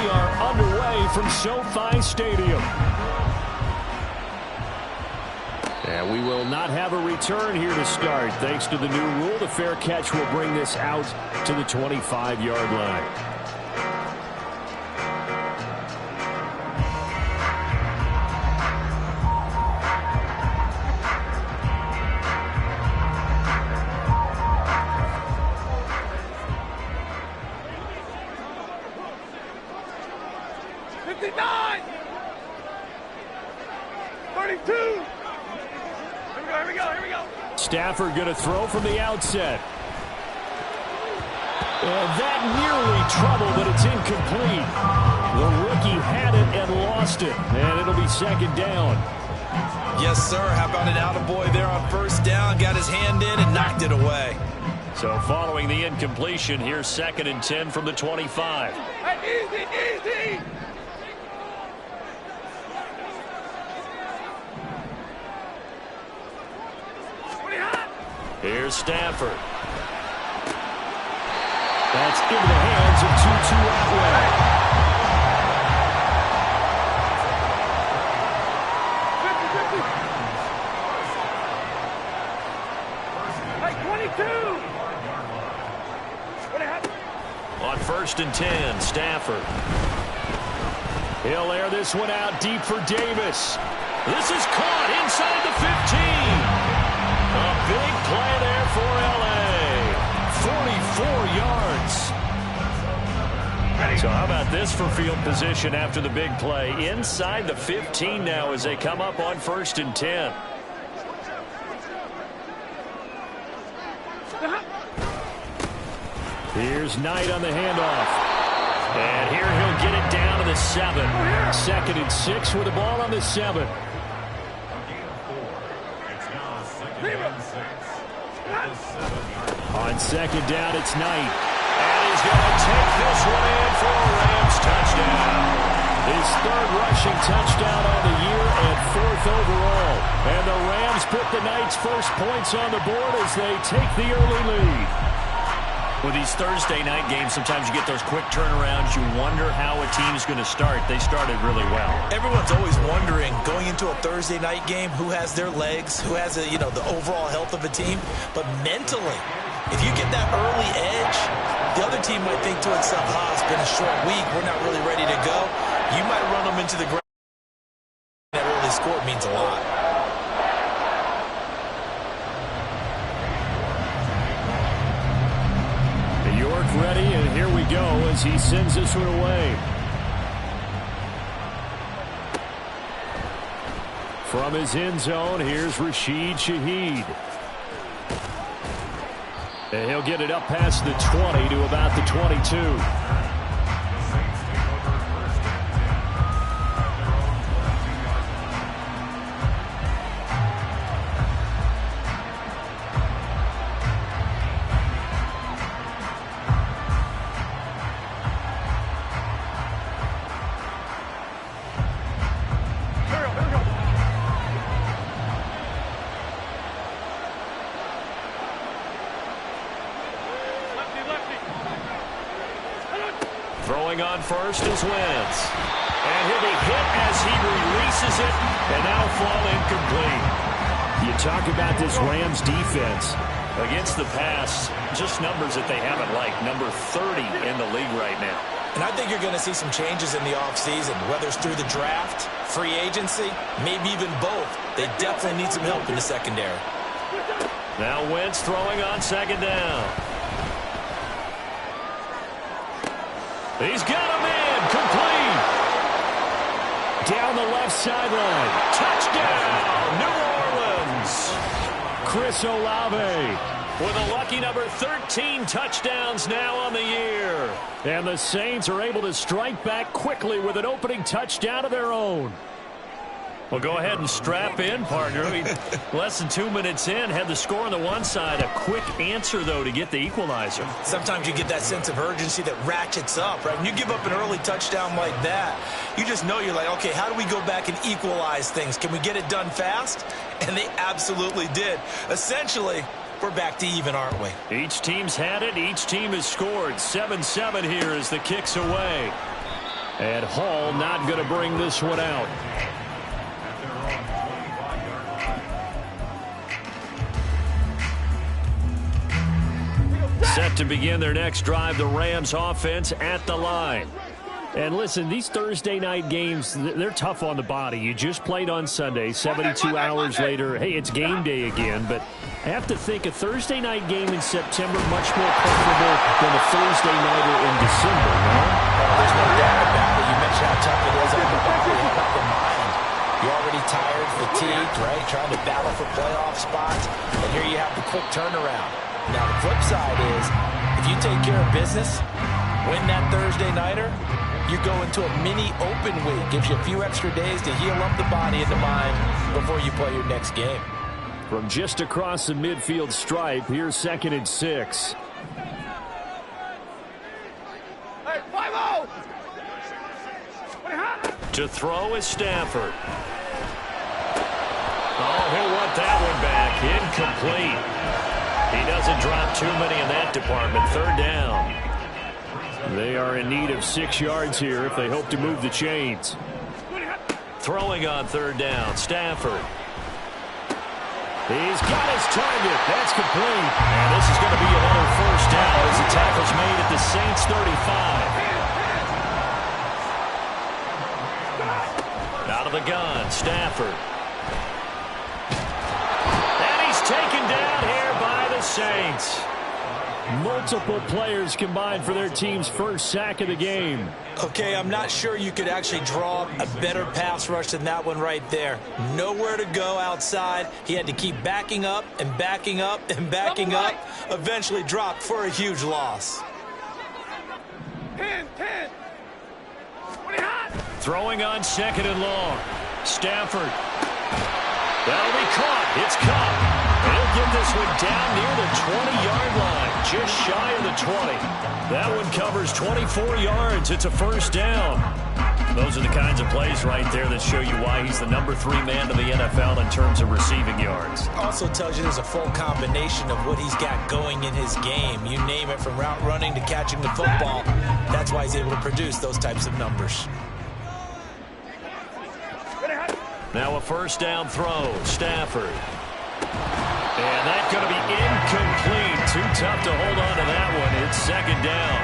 we are underway from SoFi Stadium. And we will not have a return here to start. Thanks to the new rule, the fair catch will bring this out to the 25-yard line. Stafford going to throw from the outset. And that nearly trouble, but it's incomplete. The rookie had it and lost it. And it'll be second down. Yes, sir. How about an attaboy there on first down? Got his hand in and knocked it away. So following the incompletion, here's 2nd and 10 from the 25. Hey, easy. Here's Stafford. That's into the hands of Tutu Atwell. 22. On 1st and 10, Stafford. He'll air this one out deep for Davis. This is caught inside the 15. A big play there for L.A. 44 yards. So how about this for field position after the big play? Inside the 15 now as they come up on 1st and 10. Here's Knight on the handoff. And here he'll get it down to the 7. 2nd and 6 with the ball on the 7. On 2nd down, it's Knight. And he's going to take this one in for a Rams touchdown. His 3rd rushing touchdown on the year and 4th overall. And the Rams put the Knights' first points on the board as they take the early lead. With these Thursday night games, sometimes you get those quick turnarounds. You wonder how a team's going to start. They started really well. Everyone's always wondering, going into a Thursday night game, who has their legs, who has the overall health of a team. But mentally, if you get that early edge, the other team might think to itself, it's been a short week, we're not really ready to go. You might run them into the ground. That early score means a lot. York ready, and here we go as he sends this one away. From his end zone, here's Rashid Shaheed. And he'll get it up past the 20 to about the 22. Throwing on first is Wentz. And he'll be hit as he releases it, and that'll fall incomplete. You talk about this Rams defense. Against the pass, just numbers that they haven't liked. Number 30 in the league right now. And I think you're going to see some changes in the offseason, whether it's through the draft, free agency, maybe even both. They definitely need some help in the secondary. Now Wentz throwing on 2nd down. He's got a man, complete. Down the left sideline. Touchdown, New Orleans. Chris Olave with a lucky number 13 touchdowns now on the year. And the Saints are able to strike back quickly with an opening touchdown of their own. Well, go ahead and strap in, partner. Less than 2 minutes in, had the score on the one side. A quick answer, though, to get the equalizer. Sometimes you get that sense of urgency that ratchets up, right? When you give up an early touchdown like that, you just know you're like, okay, how do we go back and equalize things? Can we get it done fast? And they absolutely did. Essentially, we're back to even, aren't we? Each team's had it. Each team has scored. 7-7 here as the kick's away. And Hall not going to bring this one out. Set to begin their next drive, the Rams offense at the line. And listen, these Thursday night games, they're tough on the body. You just played on Sunday, 72 hours later. Hey, it's game day again, but I have to think a Thursday night game in September much more comfortable than a Thursday nighter in December, no? There's no doubt about it. You mentioned how tough it is on the body. How about the mind? You're already tired, fatigued, right? Trying to battle for playoff spots, and here you have the quick turnaround. Now, the flip side is, if you take care of business, win that Thursday nighter, you go into a mini open week. Gives you a few extra days to heal up the body and the mind before you play your next game. From just across the midfield stripe, here's 2nd and 6. Hey, 5-0! To throw is Stafford. Oh, he'll want that one back. Incomplete. He doesn't drop too many in that department. 3rd down. They are in need of 6 yards here if they hope to move the chains. Throwing on 3rd down, Stafford. He's got his target. That's complete. And this is going to be another 1st down as the tackle's made at the Saints 35. Out of the gun, Stafford. And he's taken down here by the Saints. Multiple players combined for their team's first sack of the game. Okay, I'm not sure you could actually draw a better pass rush than that one right there. Nowhere to go outside. He had to keep backing up and backing up and backing up. Eventually dropped for a huge loss. 10. Throwing on 2nd and long. Stafford. That'll be caught. It's caught. He'll get this one down near the 20-yard line, just shy of the 20. That one covers 24 yards. It's a 1st down. Those are the kinds of plays right there that show you why he's the number 3 man in the NFL in terms of receiving yards. Also tells you there's a full combination of what he's got going in his game. You name it, from route running to catching the football. That's why he's able to produce those types of numbers. Now a 1st down throw. Stafford. And that's going to be incomplete. Too tough to hold on to that one. It's 2nd down.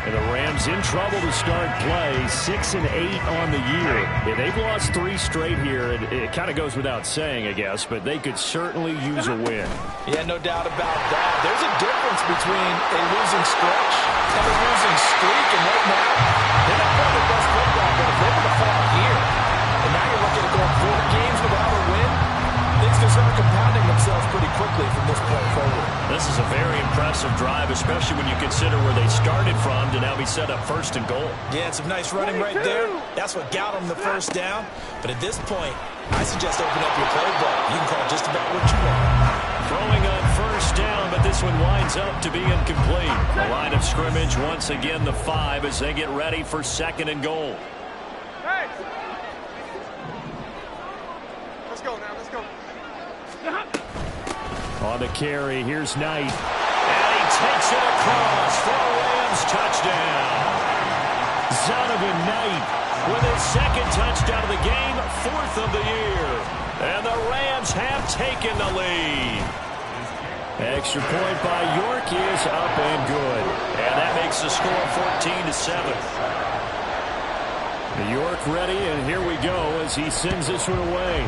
And the Rams in trouble to start play. 6 and 8 on the year. Yeah, they've lost 3 straight here. It kind of goes without saying, I guess, but they could certainly use a win. Yeah, no doubt about that. There's a difference between a losing stretch and a losing streak. And right now, they're not playing their best football, but if they're going to fall here, and now you're looking at going 4 games without a win, things can start compounding themselves pretty quickly from this point forward. This is a very impressive drive, especially when you consider where they started from to now be set up 1st and goal. Yeah, some nice running right there. That's what got them the 1st down. But at this point, I suggest open up your playbook. You can call just about what you want. Throwing on 1st down, but this one winds up to be incomplete. The line of scrimmage once again the 5 as they get ready for 2nd and goal. Hey! Let's go now, let's go. On the carry, here's Knight. And he takes it across for a Rams touchdown. Zonovan Knight with his 2nd touchdown of the game, 4th of the year. And the Rams have taken the lead. Extra point by York is up and good. And that makes the score 14-7. York ready, and here we go as he sends this one away.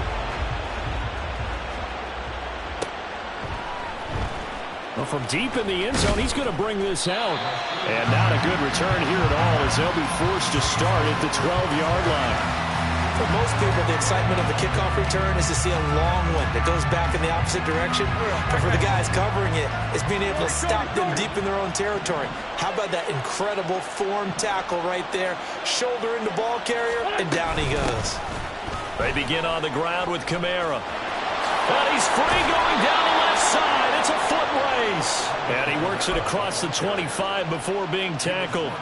Well, from deep in the end zone, he's going to bring this out. And not a good return here at all as they'll be forced to start at the 12-yard line. For most people, the excitement of the kickoff return is to see a long one that goes back in the opposite direction. But for the guys covering it, it's being able to stop them deep in their own territory. How about that incredible form tackle right there? Shoulder into ball carrier, and down he goes. They begin on the ground with Kamara. And he's free going down the left side. It's a foot race. And he works it across the 25 before being tackled.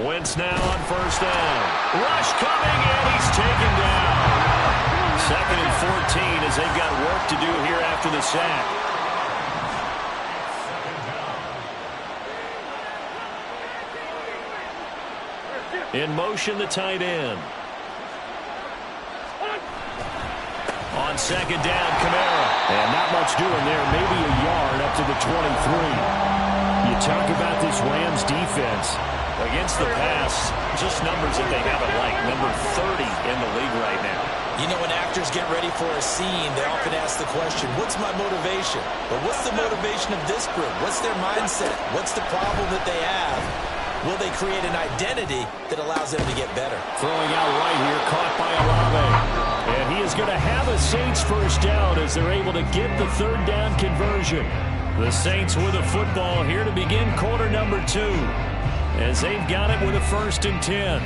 Wentz now on first down. Rush coming, and he's taken down. 2nd and 14 as they've got work to do here after the sack. In motion, the tight end. On 2nd down, Kamara. And not much doing there. Maybe a yard up to the 23. You talk about this Rams defense. Against the pass, just numbers that they haven't liked. Number 30 in the league right now. You know, when actors get ready for a scene, they often ask the question, what's my motivation? But what's the motivation of this group? What's their mindset? What's the problem that they have? Will they create an identity that allows them to get better? Throwing out right here, caught by Olave. And he is going to have a Saints first down as they're able to get the 3rd down conversion. The Saints with a football here to begin quarter number 2. As they've got it with a 1st and 10.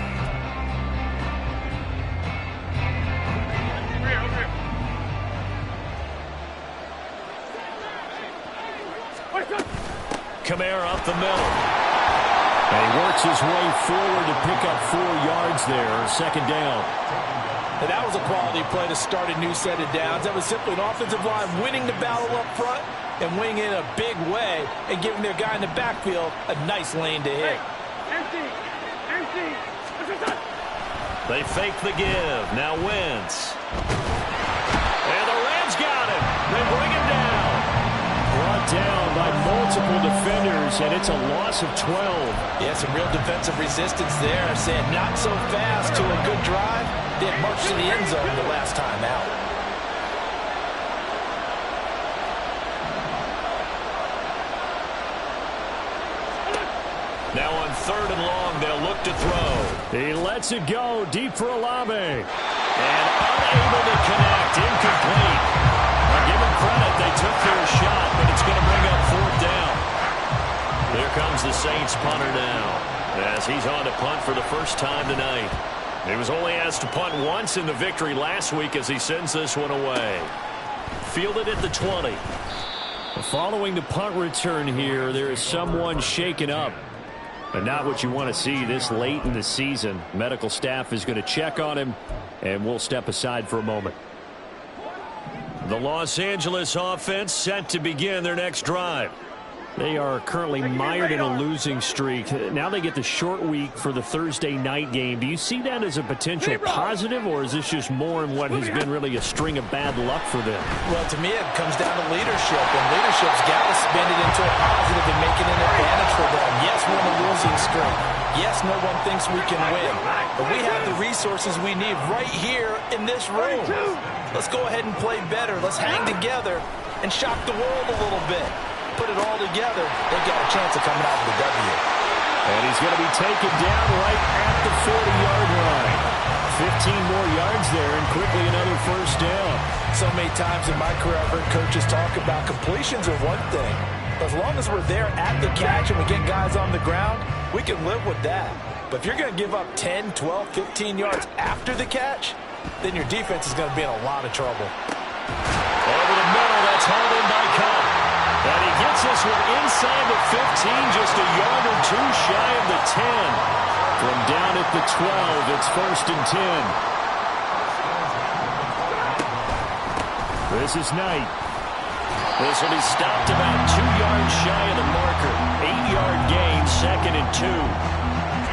Kamara up the middle. And he works his way forward to pick up 4 yards there. 2nd down. And that was a quality play to start a new set of downs. That was simply an offensive line winning the battle up front and winning in a big way and giving their guy in the backfield a nice lane to hit. They fake the give. Now Wentz. And the Rams got him. They bring him down. Brought down by multiple defenders, and it's a loss of 12. Yeah, some real defensive resistance there. Saying not so fast to a good drive. They had marched to the end zone the last time out. Now on 3rd and long, they'll look to throw. He lets it go deep for Olave. And unable to connect. Incomplete. Now give them credit. They took their shot, but it's going to bring up 4th down. Here comes the Saints punter now, as he's on to punt for the first time tonight. He was only asked to punt once in the victory last week as he sends this one away. Fielded at the 20. Following the punt return here, there is someone shaken up. And not what you want to see this late in the season. Medical staff is going to check on him, and we'll step aside for a moment. The Los Angeles offense set to begin their next drive. They are currently mired in a losing streak. Now they get the short week for the Thursday night game. Do you see that as a potential positive, or is this just more in what has been really a string of bad luck for them? Well, to me, it comes down to leadership, and leadership's got to spin it into a positive and make it an advantage for them. Yes, we're in a losing streak. Yes, no one thinks we can win, but we have the resources we need right here in this room. Let's go ahead and play better. Let's hang together and shock the world a little bit. Put it all together, they've got a chance of coming out with a W. And he's going to be taken down right at the 40-yard line. 15 more yards there, and quickly another first down. So many times in my career, I've heard coaches talk about completions are one thing. As long as we're there at the catch and we get guys on the ground, we can live with that. But if you're going to give up 10, 12, 15 yards after the catch, then your defense is going to be in a lot of trouble. Over the middle, that's hauled in by Cup. And he gets this one inside the 15, just a yard or 2 shy of the 10. From down at the 12, it's 1st and 10. This is Knight. This will be stopped about 2 yards shy of the marker. 8-yard gain, 2nd and 2.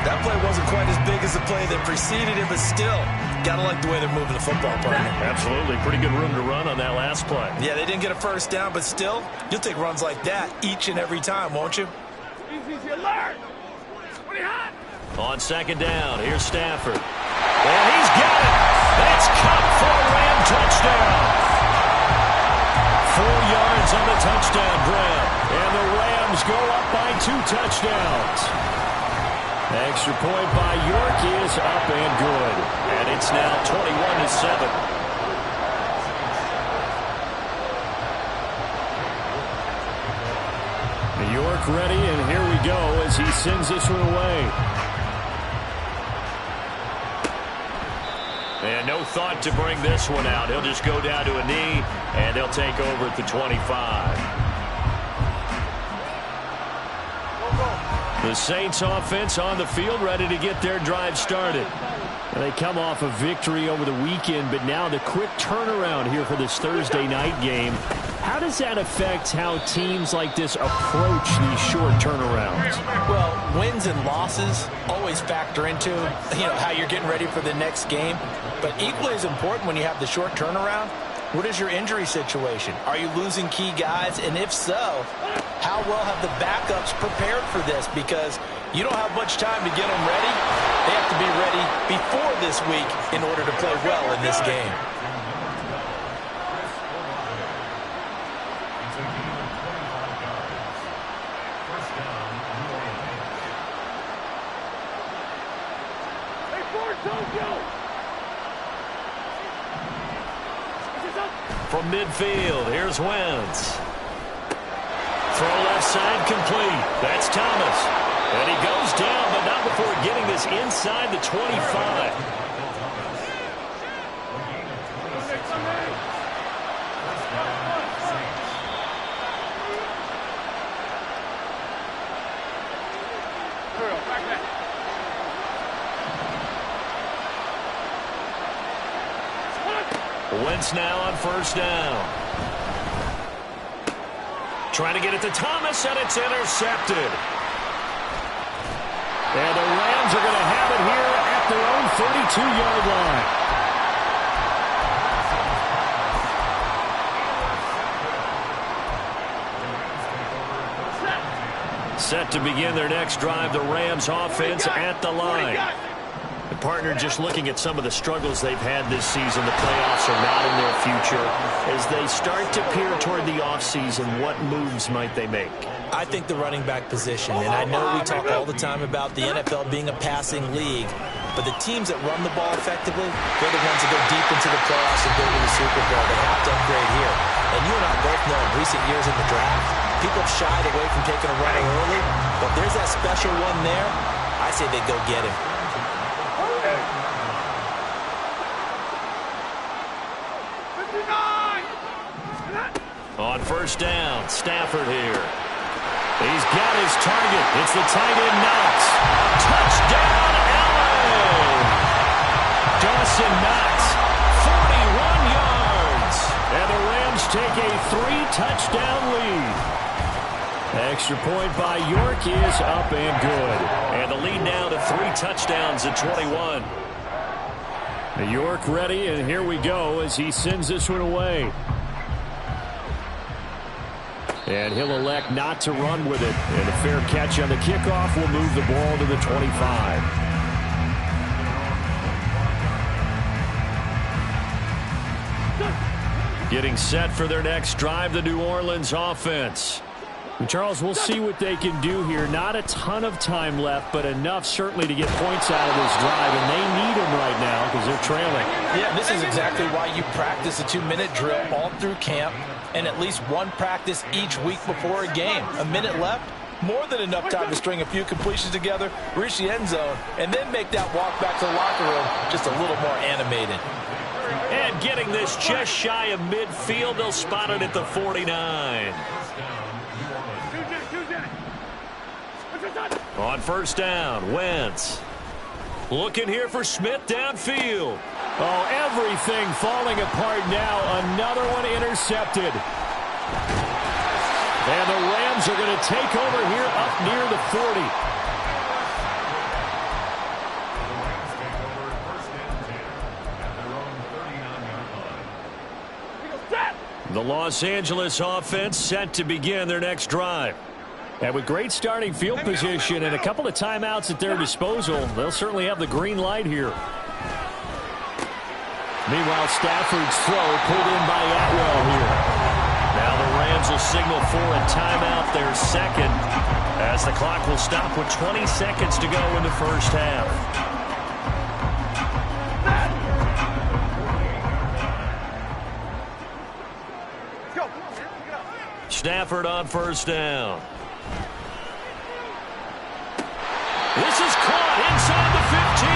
That play wasn't quite as big as the play that preceded it, but still, gotta like the way they're moving the football, partner. Absolutely. Pretty good room to run on that last play. Yeah, they didn't get a first down, but still, you'll take runs like that each and every time, won't you? Easy, alert! Pretty hot! On 2nd down, here's Stafford. And he's got it! That's Cup for a Ram touchdown! 4 yards on the touchdown grab. And the Rams go up by 2 touchdowns. Extra point by York is up and good. And it's now 21-7. York ready, and here we go as he sends this one away. And no thought to bring this one out. He'll just go down to a knee, and they'll take over at the 25. The Saints offense on the field, ready to get their drive started. They come off a victory over the weekend, but now the quick turnaround here for this Thursday night game. How does that affect how teams like this approach these short turnarounds? Well, wins and losses always factor into, how you're getting ready for the next game. But equally as important when you have the short turnaround, what is your injury situation? Are you losing key guys? And if so, how well have the backups prepared for this? Because you don't have much time to get them ready. They have to be ready before this week in order to play well in this game. From midfield, here's Wentz. Throw left side complete. That's Thomas. And he goes down, but not before getting this inside the 25. Wentz now on first down. Trying to get it to Thomas, and it's intercepted. And the Rams are going to have it here at their own 32-yard line. Set to begin their next drive, the Rams offense at the line. The partner just looking at some of the struggles they've had this season. The playoffs are not in their future. As they start to peer toward the offseason, what moves might they make? I think the running back position, and I know we talk all the time about the NFL being a passing league, but the teams that run the ball effectively, they're the ones that go deep into the playoffs and go to the Super Bowl. They have to upgrade here. And you and I both know in recent years in the draft, people have shied away from taking a runner early, but there's that special one there. I say they go get him. On first down, Stafford here. He's got his target. It's the tight end Knox. Touchdown, LA! Dawson Knox, 41 yards. And the Rams take a 3-touchdown lead. Extra point by York is up and good. And the lead now to 3 touchdowns at 21. York ready, and here we go as he sends this one away. And he'll elect not to run with it. And a fair catch on the kickoff will move the ball to the 25. Getting set for their next drive, the New Orleans offense. And Charles, we'll see what they can do here. Not a ton of time left, but enough certainly to get points out of this drive. And they need them right now because they're trailing. Yeah, this is exactly why you practice a 2-minute drill all through camp and at least one practice each week before a game. A minute left, more than enough time to string a few completions together, reach the end zone, and then make that walk back to the locker room just a little more animated. And getting this just shy of midfield, they'll spot it at the 49. On first down, Wentz. Looking here for Smith downfield. Oh, everything falling apart now. Another one intercepted. And the Rams are going to take over here up near the 40. The Los Angeles offense set to begin their next drive. And with great starting field position and a couple of timeouts at their disposal, they'll certainly have the green light here. Meanwhile, Stafford's throw pulled in by Atwell here. Now the Rams will signal for a timeout, their second, as the clock will stop with 20 seconds to go in the first half. Stafford on first down. This is caught inside the 15.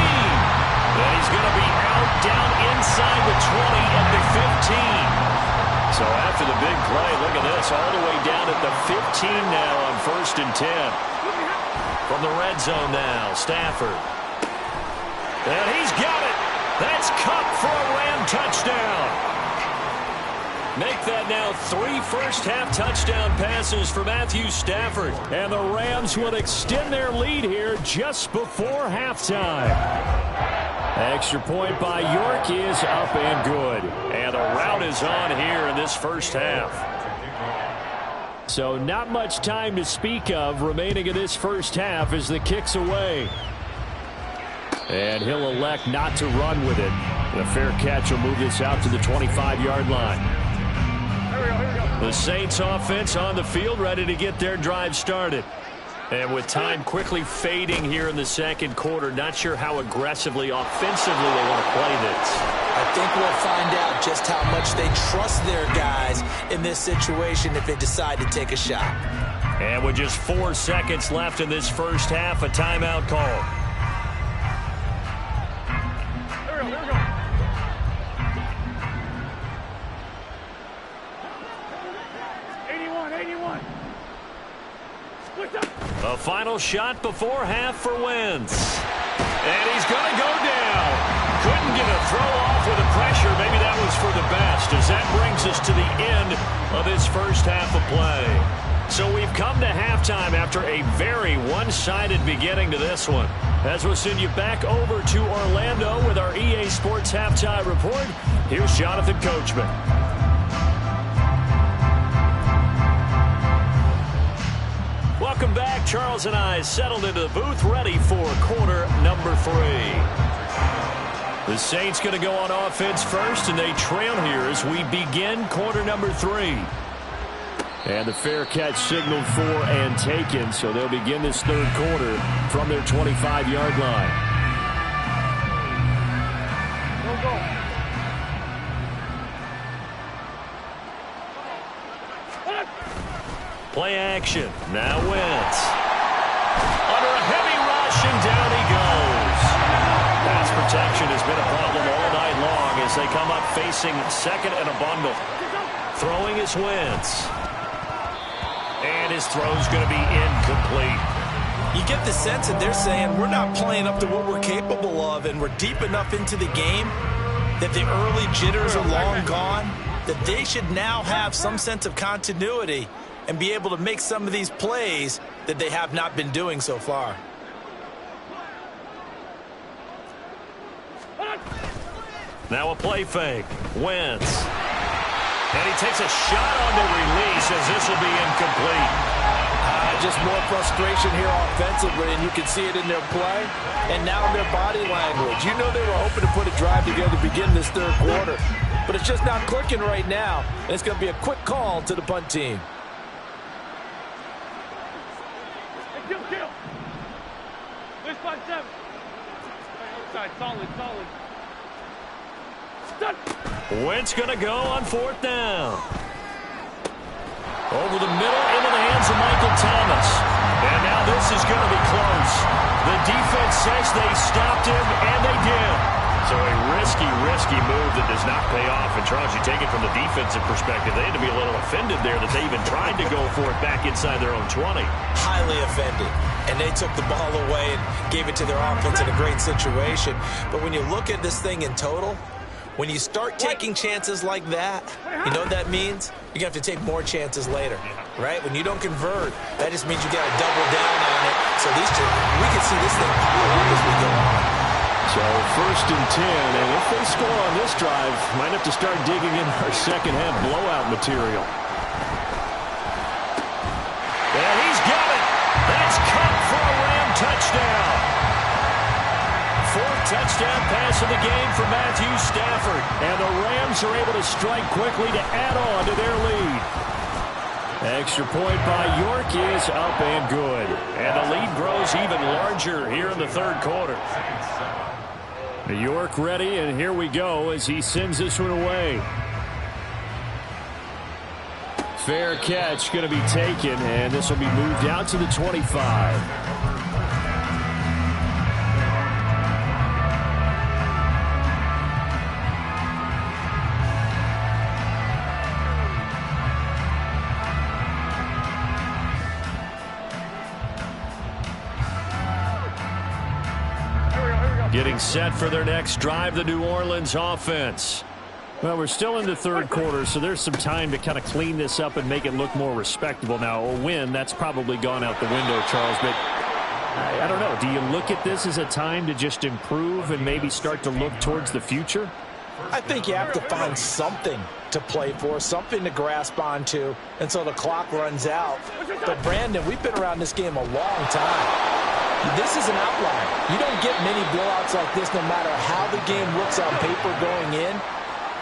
And he's going to be out down inside the 20 at the 15. So after the big play, look at this, all the way down at the 15 now on 1st and 10. From the red zone now, Stafford. And he's got it. That's Cup for a Ram touchdown. Make that now 3 first-half touchdown passes for Matthew Stafford. And the Rams will extend their lead here just before halftime. Extra point by York is up and good. And the route is on here in this first half. So not much time to speak of remaining in this first half as the kick's away. And he'll elect not to run with it. The fair catch will move this out to the 25-yard line. The Saints offense on the field, ready to get their drive started. And with time quickly fading here in the second quarter, not sure how aggressively, offensively they want to play this. I think we'll find out just how much they trust their guys in this situation if they decide to take a shot. And with just 4 seconds left in this first half, a timeout call. Here we go. A final shot before half for Wentz. And he's going to go down. Couldn't get a throw off with the pressure. Maybe that was for the best, as that brings us to the end of this first half of play. So we've come to halftime after a very one-sided beginning to this one. As we'll send you back over to Orlando with our EA Sports Halftime Report, here's Jonathan Coachman. Welcome back. Charles and I settled into the booth, ready for quarter number 3. The Saints going to go on offense first, and they trail here as we begin quarter number 3. And the fair catch signaled for and taken, so they'll begin this third quarter from their 25-yard line. Go. Play action. Now Wentz. Under a heavy rush, and down he goes. Pass protection has been a problem all night long as they come up facing second and a bundle. Throwing is Wentz. And his throw's going to be incomplete. You get the sense that they're saying we're not playing up to what we're capable of, and we're deep enough into the game that the early jitters are long gone, that they should now have some sense of continuity and be able to make some of these plays that they have not been doing so far. Now a play fake. Wentz. And he takes a shot on the release as this will be incomplete. Just more frustration here offensively, and you can see it in their play and now in their body language. You know they were hoping to put a drive together to begin this third quarter, but it's just not clicking right now, and it's going to be a quick call to the punt team. Kill. This 5-7. Outside, solid. Wentz going to go on 4th down. Over the middle into the hands of Michael Thomas. And now this is going to be close. The defense says they stopped him, and they did. So a risky move that does not pay off. And Charles, you take it from the defensive perspective, they had to be a little offended there that they even tried to go for it back inside their own 20. Highly offended. And they took the ball away and gave it to their offense in a great situation. But when you look at this thing in total, when you start taking chances like that, you know what that means? You're going to have to take more chances later, right? When you don't convert, that just means you got to double down on it. So these two, we can see this thing pile up as we go on. So 1st and 10, and if they score on this drive, might have to start digging in our second half blowout material. And he's got it. That's Cup for a Ram touchdown. 4th touchdown pass of the game for Matthew Stafford. And the Rams are able to strike quickly to add on to their lead. Extra point by York is up and good. And the lead grows even larger here in the third quarter. York ready, and here we go as he sends this one away. Fair catch going to be taken, and this will be moved out to the 25. Getting set for their next drive, the New Orleans offense. Well, we're still in the third quarter, so there's some time to kind of clean this up and make it look more respectable. Now, a win, that's probably gone out the window, Charles, but I don't know. Do you look at this as a time to just improve and maybe start to look towards the future? I think you have to find something to play for, something to grasp onto until the clock runs out. But, Brandon, we've been around this game a long time. This is an outlier. You don't get many blowouts like this no matter how the game looks on paper going in.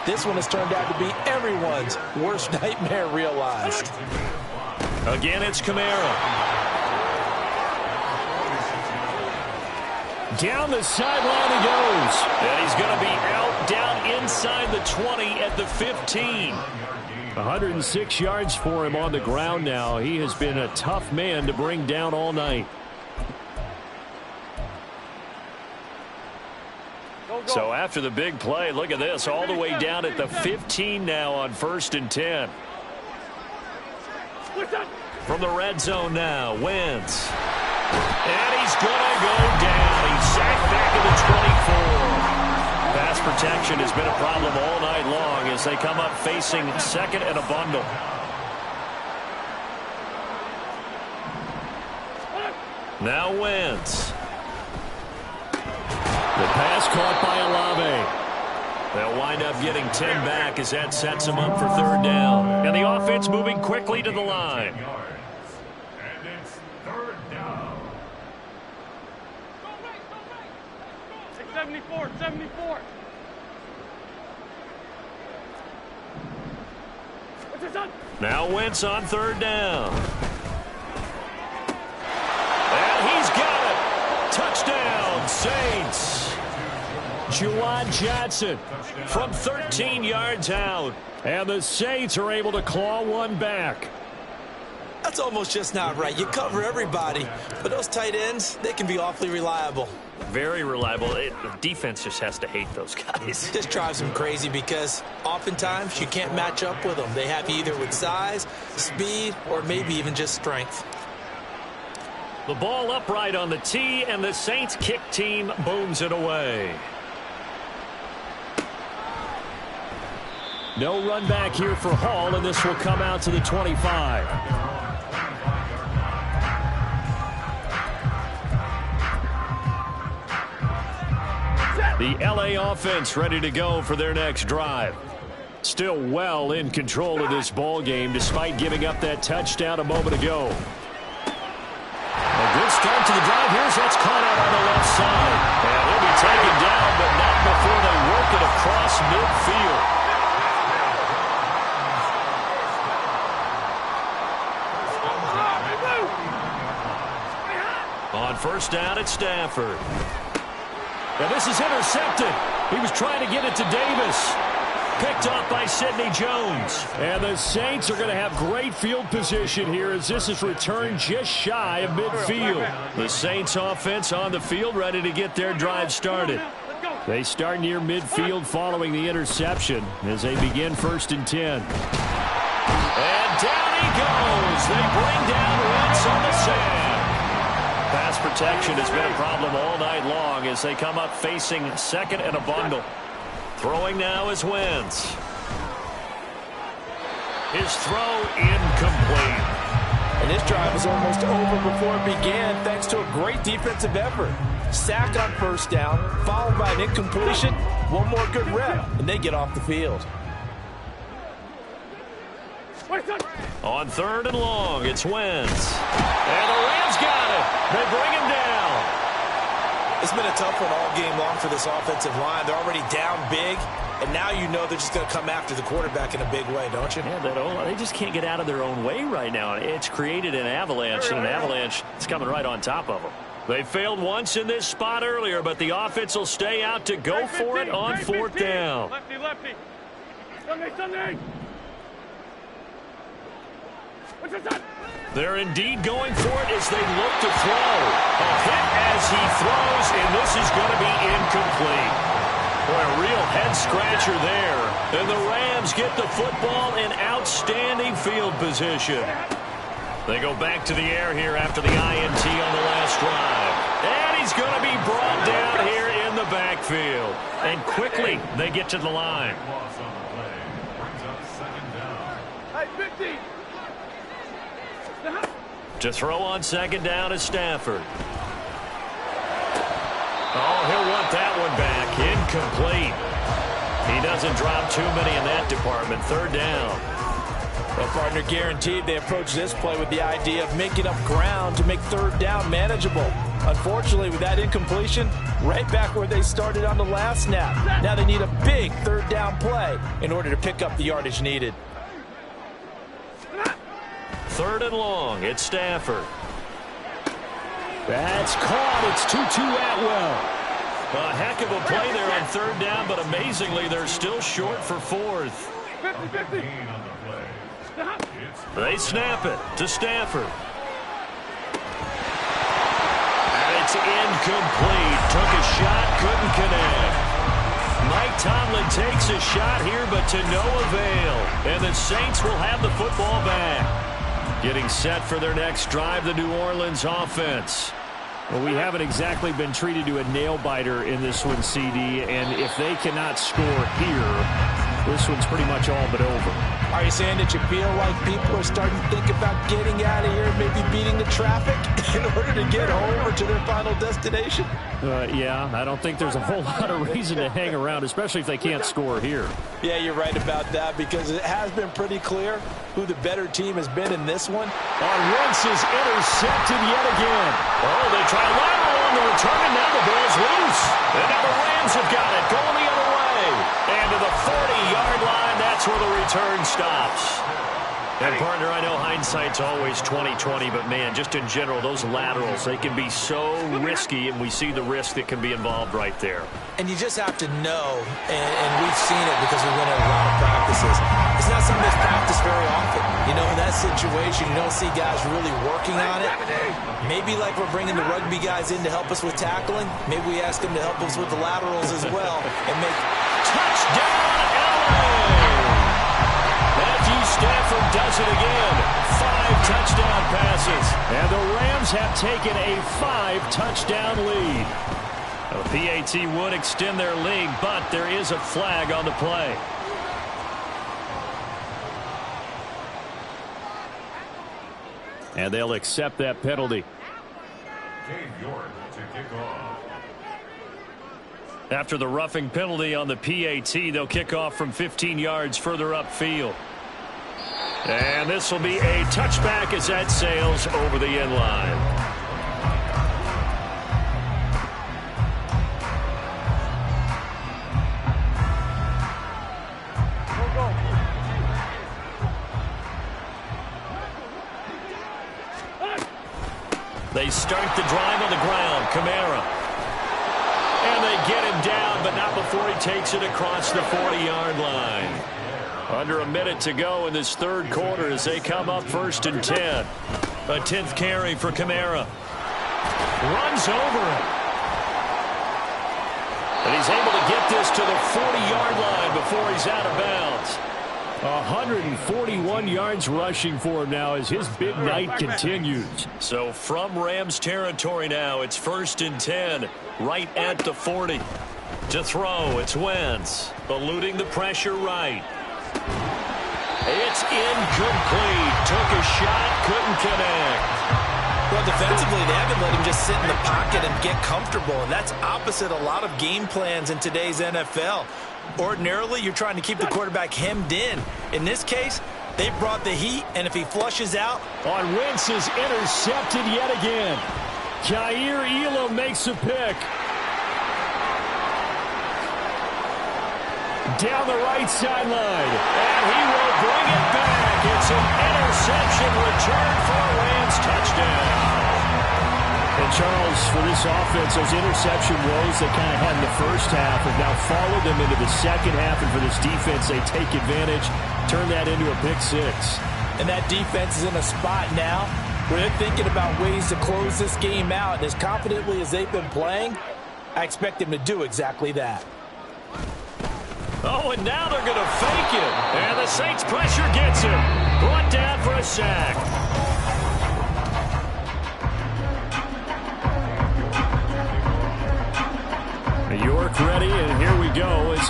This one has turned out to be everyone's worst nightmare realized. Again, it's Kamara. Down the sideline he goes. And he's going to be out down inside the 20 at the 15. 106 yards for him on the ground now. He has been a tough man to bring down all night. So after the big play, look at this, all the way down at the 15 now on 1st and 10. From the red zone now, Wentz. And he's going to go down. He's sacked back at the 24. Pass protection has been a problem all night long as they come up facing second and a bundle. Now Wentz. The pass caught by Olave. They'll wind up getting 10 back as that sets them up for third down. And the offense moving quickly to the line. And it's third down. 74, 74. Now Wentz on third down. And he's got it. Touchdown, Saints. Juwan Johnson from 13 yards out. And the Saints are able to claw one back. That's almost just not right. You cover everybody, but those tight ends, they can be awfully reliable. Very reliable. The defense just has to hate those guys. This drives them crazy because oftentimes you can't match up with them. They have you either with size, speed, or maybe even just strength. The ball upright on the tee, and the Saints kick team booms it away. No run back here for Hall, and this will come out to the 25. The LA offense ready to go for their next drive. Still well in control of this ball game despite giving up that touchdown a moment ago. A good start to the drive. Here's that's caught out on the left side. And he'll be taken down, but not before they work it across midfield. On first down, it's Stafford. And this is intercepted. He was trying to get it to Davis. Picked off by Sidney Jones. And the Saints are going to have great field position here as this is returned just shy of midfield. The Saints offense on the field ready to get their drive started. They start near midfield following the interception as they begin 1st and 10. And down he goes. They bring down Wentz on the sand. Pass protection has been a problem all night long as they come up facing second and a bundle. Throwing now is Wentz. His throw incomplete. And this drive was almost over before it began thanks to a great defensive effort. Sack on first down, followed by an incompletion. One more good rep, and they get off the field. On third and long, it's Wentz. And the Rams got it. They bring him down. It's been a tough one all game long for this offensive line. They're already down big, and now you know they're just going to come after the quarterback in a big way, don't you? Yeah, they just can't get out of their own way right now. It's created an avalanche, and an avalanche is coming right on top of them. They failed once in this spot earlier, but the offense will stay out to go for it on fourth down. Lefty, lefty. Sunday. They're indeed going for it as they look to throw. A hit as he throws, and this is going to be incomplete. Boy, a real head-scratcher there. And the Rams get the football in outstanding field position. They go back to the air here after the INT on the last drive. And he's going to be brought down here in the the backfield. And quickly, they get to the line. Loss on the play. Brings up second down. Hey, 50. To throw on second down is Stafford. Oh, he'll want that one back. Incomplete. He doesn't drop too many in that department. Third down. Well, partner, guaranteed they approach this play with the idea of making up ground to make third down manageable. Unfortunately, with that incompletion, right back where they started on the last snap. Now they need a big third down play in order to pick up the yardage needed. Third and long. It's Stafford. That's caught. It's Tutu Atwell. A heck of a play there on third down, but amazingly, they're still short for fourth. 50-50. On the play. They snap it to Stafford. And it's incomplete. Took a shot, couldn't connect. Mike Tomlin takes a shot here, but to no avail. And the Saints will have the football back. Getting set for their next drive, the New Orleans offense. Well, we haven't exactly been treated to a nail-biter in this one, CD, and if they cannot score here, this one's pretty much all but over. Are you saying that you feel like people are starting to think about getting out of here and maybe beating the traffic in order to get home or to their final destination? Yeah, I don't think there's a whole lot of reason to hang around, especially if they can't score here. Yeah, you're right about that, because it has been pretty clear who the better team has been in this one. Wentz is intercepted yet again. Oh, they try lateral on the return, and now the ball's loose. And now the Rams have got it, going the other way. And to the 40-yard line, that's where the return stops. And, partner, I know hindsight's always 20/20, but, man, just in general, those laterals, they can be so risky, and we see the risk that can be involved right there. And you just have to know, and we've seen it because we went at a lot of practices. It's not something that's practiced very often. You know, in that situation, you don't see guys really working on it. Maybe like we're bringing the rugby guys in to help us with tackling. Maybe we ask them to help us with the laterals as well and make touchdown, LA! Matthew Stafford does it again. 5 touchdown passes. And the Rams have taken a 5-touchdown lead. The PAT would extend their lead, but there is a flag on the play. And they'll accept that penalty. Dave York to kick off. After the roughing penalty on the PAT, they'll kick off from 15 yards further upfield. And this will be a touchback as that sails over the end line. They start the drive on the ground. Kamara. And they get him down, but not before he takes it across the 40-yard line. Under a minute to go in this third quarter as they come up 1st and 10. A 10th carry for Kamara. Runs over him. And he's able to get this to the 40-yard line before he's out of bounds. 141 yards rushing for him now as his big night continues. So from Rams territory now, it's 1st and 10, right at the 40. To throw, it's Wentz, eluding the pressure right. It's incomplete. Took a shot, couldn't connect. Well, defensively, they haven't let him just sit in the pocket and get comfortable, and that's opposite a lot of game plans in today's NFL. Ordinarily, you're trying to keep the quarterback hemmed in. In this case, they brought the heat, and if he flushes out... On Wentz is intercepted yet again. Jair Elam makes a pick. Down the right sideline. And he will bring it back. It's an interception return for a Rams touchdown. And Charles, for this offense, those interception woes they kind of had in the first half have now followed them into the second half. And for this defense, they take advantage, turn that into a pick 6. And that defense is in a spot now where they're thinking about ways to close this game out. And as confidently as they've been playing, I expect them to do exactly that. Oh, and now they're going to fake it. And the Saints pressure gets him. Brought down for a sack.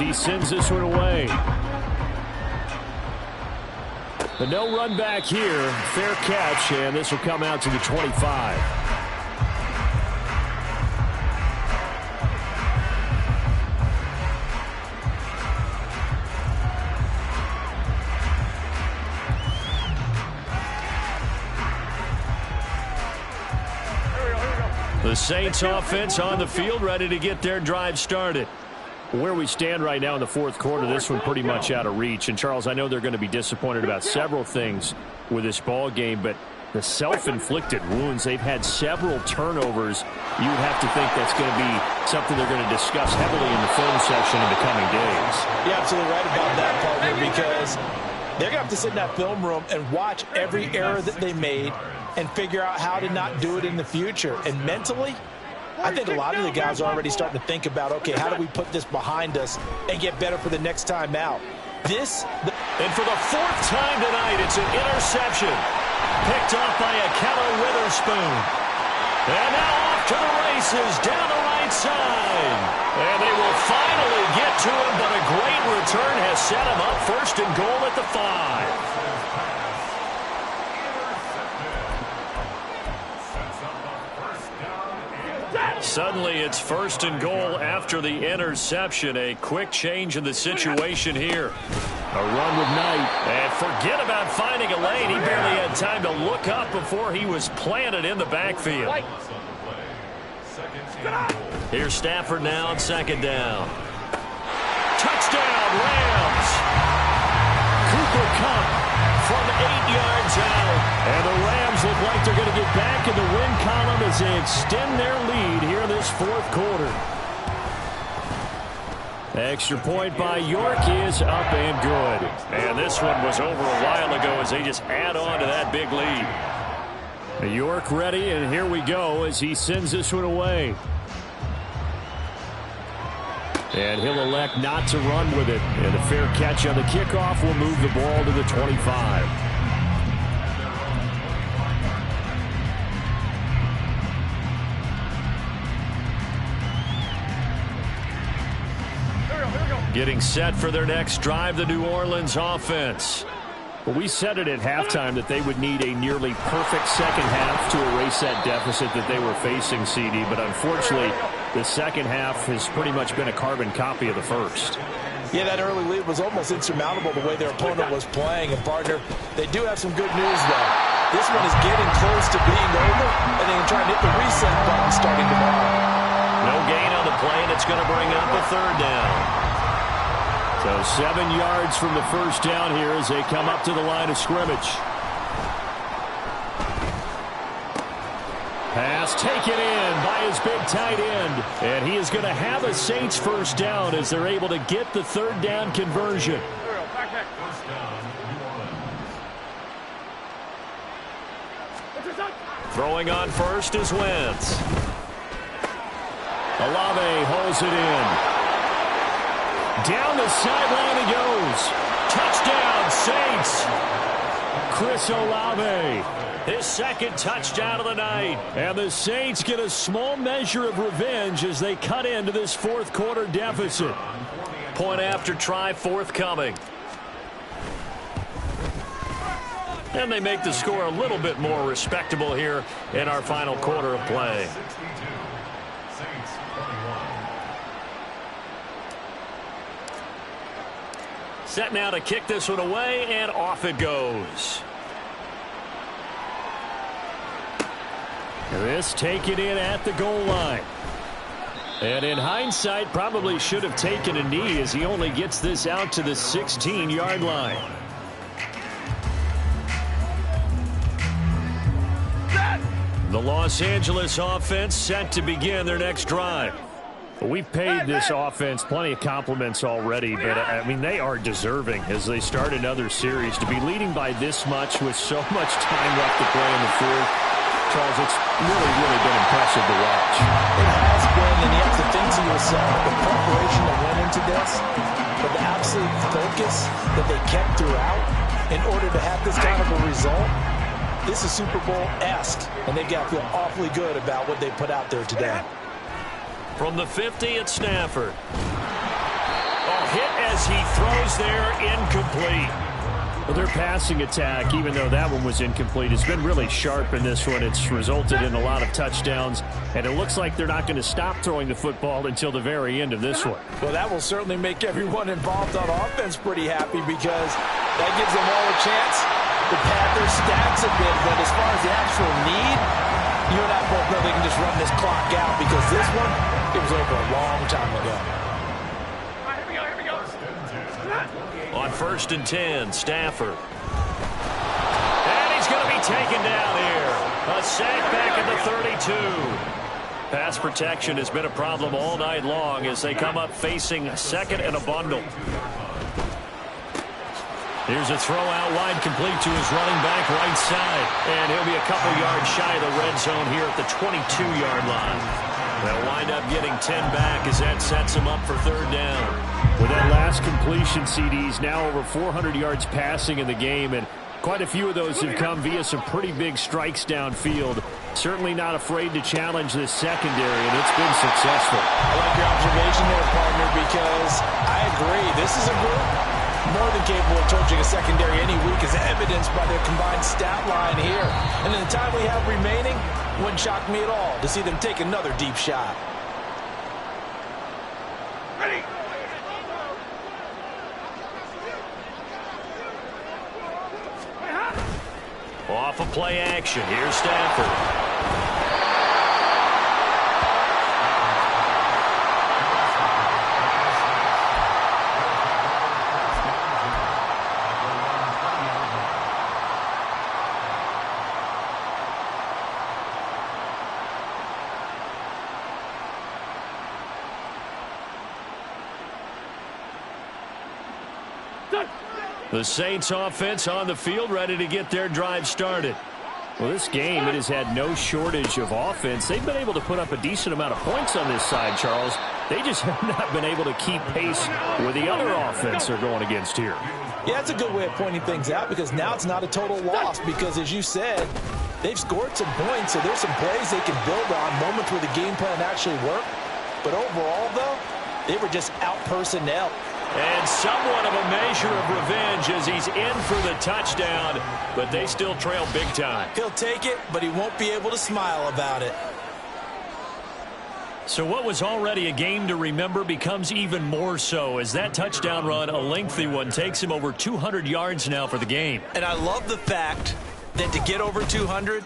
he sends this one away. But no run back here. Fair catch, and this will come out to the 25. The Saints offense on the field, ready to get their drive started. Where we stand right now in the fourth quarter, this one pretty much out of reach. And, Charles, I know they're going to be disappointed about several things with this ball game, but the self-inflicted wounds, they've had several turnovers. You would have to think that's going to be something they're going to discuss heavily in the film section in the coming days. You're absolutely right about that, partner, because they're going to have to sit in that film room and watch every error that they made and figure out how to not do it in the future. And mentally, I think a lot of the guys are already starting to think about, okay, how do we put this behind us and get better for the next time out? And for the fourth time tonight, it's an interception. Picked off by Akello Witherspoon. And now off to the races down the right side. And they will finally get to him, but a great return has set him up first and goal at the 5. Suddenly it's first and goal after the interception. A quick change in the situation here. A run with Knight. And forget about finding a lane. He barely had time to look up before he was planted in the backfield. Here's Stafford now on second down. Touchdown, Rams. Cooper Kupp from 8 yards out. And the Rams look like they're going to get back in the win column as they extend their lead here in this fourth quarter. Extra point by York is up and good. And this one was over a while ago as they just add on to that big lead. York ready, and here we go as he sends this one away. And he'll elect not to run with it. And a fair catch on the kickoff will move the ball to the 25. Getting set for their next drive, the New Orleans offense. Well, we said it at halftime that they would need a nearly perfect second half to erase that deficit that they were facing, CD. But unfortunately, the second half has pretty much been a carbon copy of the first. Yeah, that early lead was almost insurmountable the way their opponent was playing. And, partner, they do have some good news, though. This one is getting close to being over, and they can try and hit the reset button starting tomorrow. No gain on the play, and it's going to bring up a third down. So 7 yards from the first down here as they come up to the line of scrimmage. Pass taken in by his big tight end. And he is going to have a Saints first down as they're able to get the third down conversion. Throwing on first is Wentz. Olave holds it in. Down the sideline he goes. Touchdown, Saints. Chris Olave. His second touchdown of the night. And the Saints get a small measure of revenge as they cut into this fourth quarter deficit. Point after try forthcoming. And they make the score a little bit more respectable here in our final quarter of play. Set now to kick this one away, and off it goes. This taken in at the goal line. And in hindsight, probably should have taken a knee as he only gets this out to the 16-yard line. The Los Angeles offense set to begin their next drive. We've paid this offense plenty of compliments already, but, I mean, they are deserving as they start another series. To be leading by this much with so much time left to play in the fourth, Charles, it's really been impressive to watch. It has been, and you have to think to yourself, the preparation that went into this, but the absolute focus that they kept throughout in order to have this kind of a result, this is Super Bowl-esque, and they've got to feel awfully good about what they put out there today. From the 50, it's Stafford. A hit as he throws there, incomplete. Well, their passing attack, even though that one was incomplete, has been really sharp in this one. It's resulted in a lot of touchdowns, and it looks like they're not going to stop throwing the football until the very end of this one. Well, that will certainly make everyone involved on offense pretty happy because that gives them all a chance to pad their stats a bit. But as far as the actual need, you and I both know they can just run this clock out because this one, it was over a long time ago. On 1st and 10, Stafford. And he's going to be taken down here. A sack back at the 32. Pass protection has been a problem all night long as they come up facing a second and a bundle. Here's a throw out wide, complete to his running back right side. And he'll be a couple yards shy of the red zone here at the 22-yard line. They'll wind up getting 10 back as that sets him up for 3rd down. With that last completion, CD's now over 400 yards passing in the game, and quite a few of those have come via some pretty big strikes downfield. Certainly not afraid to challenge this secondary, and it's been successful. I like your observation there, partner, because I agree. This is a group more than capable of torching a secondary any week, as evidenced by their combined stat line here. And in the time we have remaining, wouldn't shock me at all to see them take another deep shot. Ready. Off of play action, here's Stafford. The Saints offense on the field, ready to get their drive started. Well, this game, it has had no shortage of offense. They've been able to put up a decent amount of points on this side, Charles. They just have not been able to keep pace with the other offense they're going against here. Yeah, that's a good way of pointing things out because now it's not a total loss because, as you said, they've scored some points, so there's some plays they can build on, moments where the game plan actually worked. But overall, though, they were just out-personnel. And somewhat of a measure of revenge as he's in for the touchdown, but they still trail big time. He'll take it, but he won't be able to smile about it. So what was already a game to remember becomes even more so as that touchdown run, a lengthy one, takes him over 200 yards now for the game. And I love the fact that to get over 200,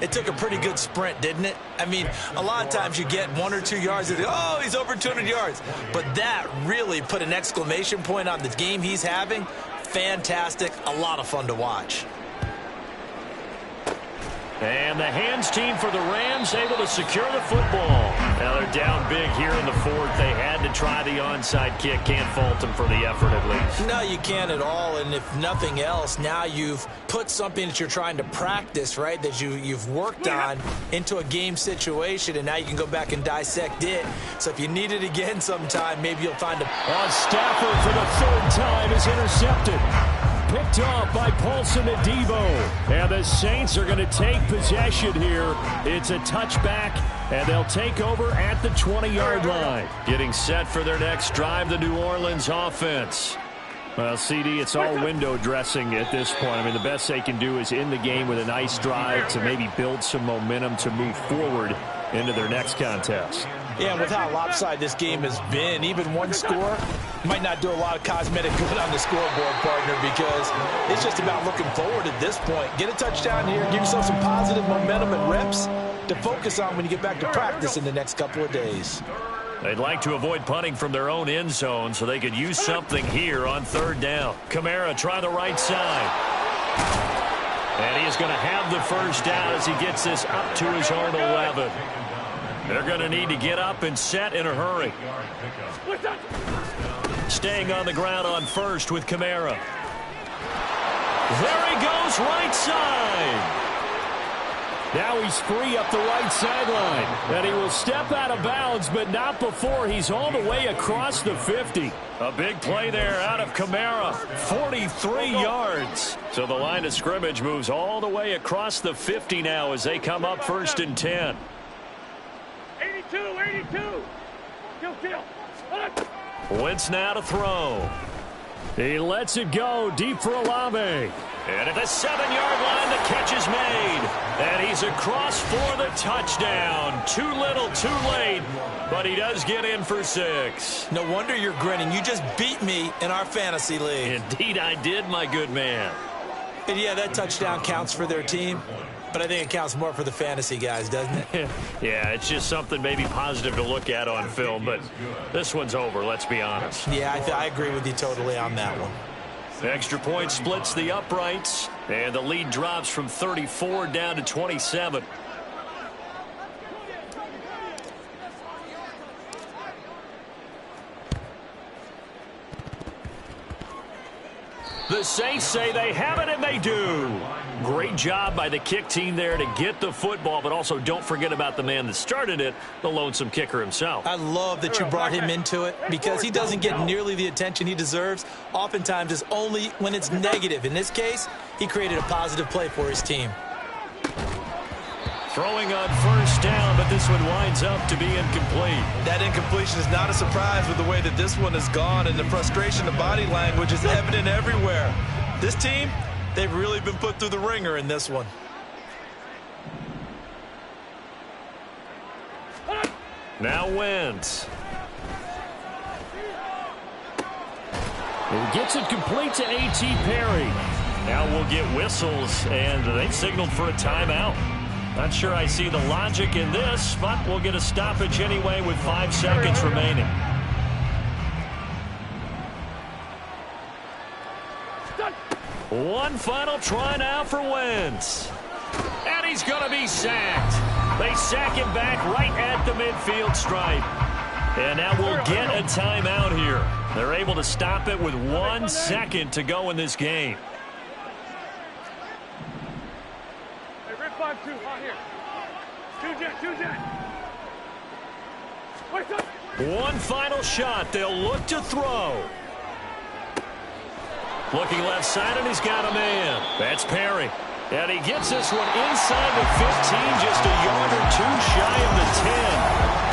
it took a pretty good sprint, didn't it? I mean, a lot of times you get 1 or 2 yards and oh, he's over 200 yards. But that really put an exclamation point on the game he's having. Fantastic, a lot of fun to watch. And the hands team for the Rams able to secure the football. Now they're down big here in the 4th. They had to try the onside kick. Can't fault them for the effort at least. No, you can't at all. And if nothing else, now you've put something that you're trying to practice, right, that you've worked on into a game situation, and now you can go back and dissect it. So if you need it again sometime, maybe you'll find a... Stafford for the 3rd time is intercepted. Picked off by Paulson Adebo. And the Saints are going to take possession here. It's a touchback, and they'll take over at the 20-yard line. Getting set for their next drive, the New Orleans offense. Well, CD, it's all window dressing at this point. I mean, the best they can do is in the game with a nice drive to maybe build some momentum to move forward into their next contest. Yeah, and with how lopsided this game has been, even one score might not do a lot of cosmetic good on the scoreboard, partner, because it's just about looking forward at this point. Get a touchdown here, give yourself some positive momentum and reps to focus on when you get back to practice in the next couple of days. They'd like to avoid punting from their own end zone so they could use something here on 3rd down. Kamara try the right side. And he is going to have the 1st down as he gets this up to his own 11. They're going to need to get up and set in a hurry. Staying on the ground on 1st with Kamara. There he goes, right side. Now he's free up the right sideline. And he will step out of bounds, but not before he's all the way across the 50. A big play there out of Kamara. 43 yards. So the line of scrimmage moves all the way across the 50 now as they come up 1st and 10. 82. Wentz now to throw. He lets it go deep for Olave. And at the 7-yard line, the catch is made. And he's across for the touchdown. Too little, too late. But he does get in for 6. No wonder you're grinning. You just beat me in our fantasy league. Indeed I did, my good man. And yeah, that touchdown counts for their team. But I think it counts more for the fantasy guys, doesn't it? Yeah, it's just something maybe positive to look at on film. But this one's over, let's be honest. Yeah, I agree with you totally on that one. Extra point splits the uprights, and the lead drops from 34 down to 27. The Saints say they have it, and they do. Great job by the kick team there to get the football, but also don't forget about the man that started it, the lonesome kicker himself. I love that you brought him into it because he doesn't get nearly the attention he deserves. Oftentimes it's only when it's negative. In this case, he created a positive play for his team. Throwing on first down, but this one winds up to be incomplete. That incompletion is not a surprise with the way that this one has gone, and the frustration of body language is evident everywhere. This team, they've really been put through the ringer in this one. Now Wentz. He gets it complete to A.T. Perry. Now we'll get whistles, and they signaled for a timeout. Not sure I see the logic in this, but we'll get a stoppage anyway with 5 seconds remaining. One final try now for Wentz. And he's going to be sacked. They sack him back right at the midfield stripe. And now we'll get a timeout here. They're able to stop it with 1 second to go in this game. One final shot. They'll look to throw. Looking left side, and he's got a man. That's Perry. And he gets this one inside the 15, just a yard or two shy of the 10.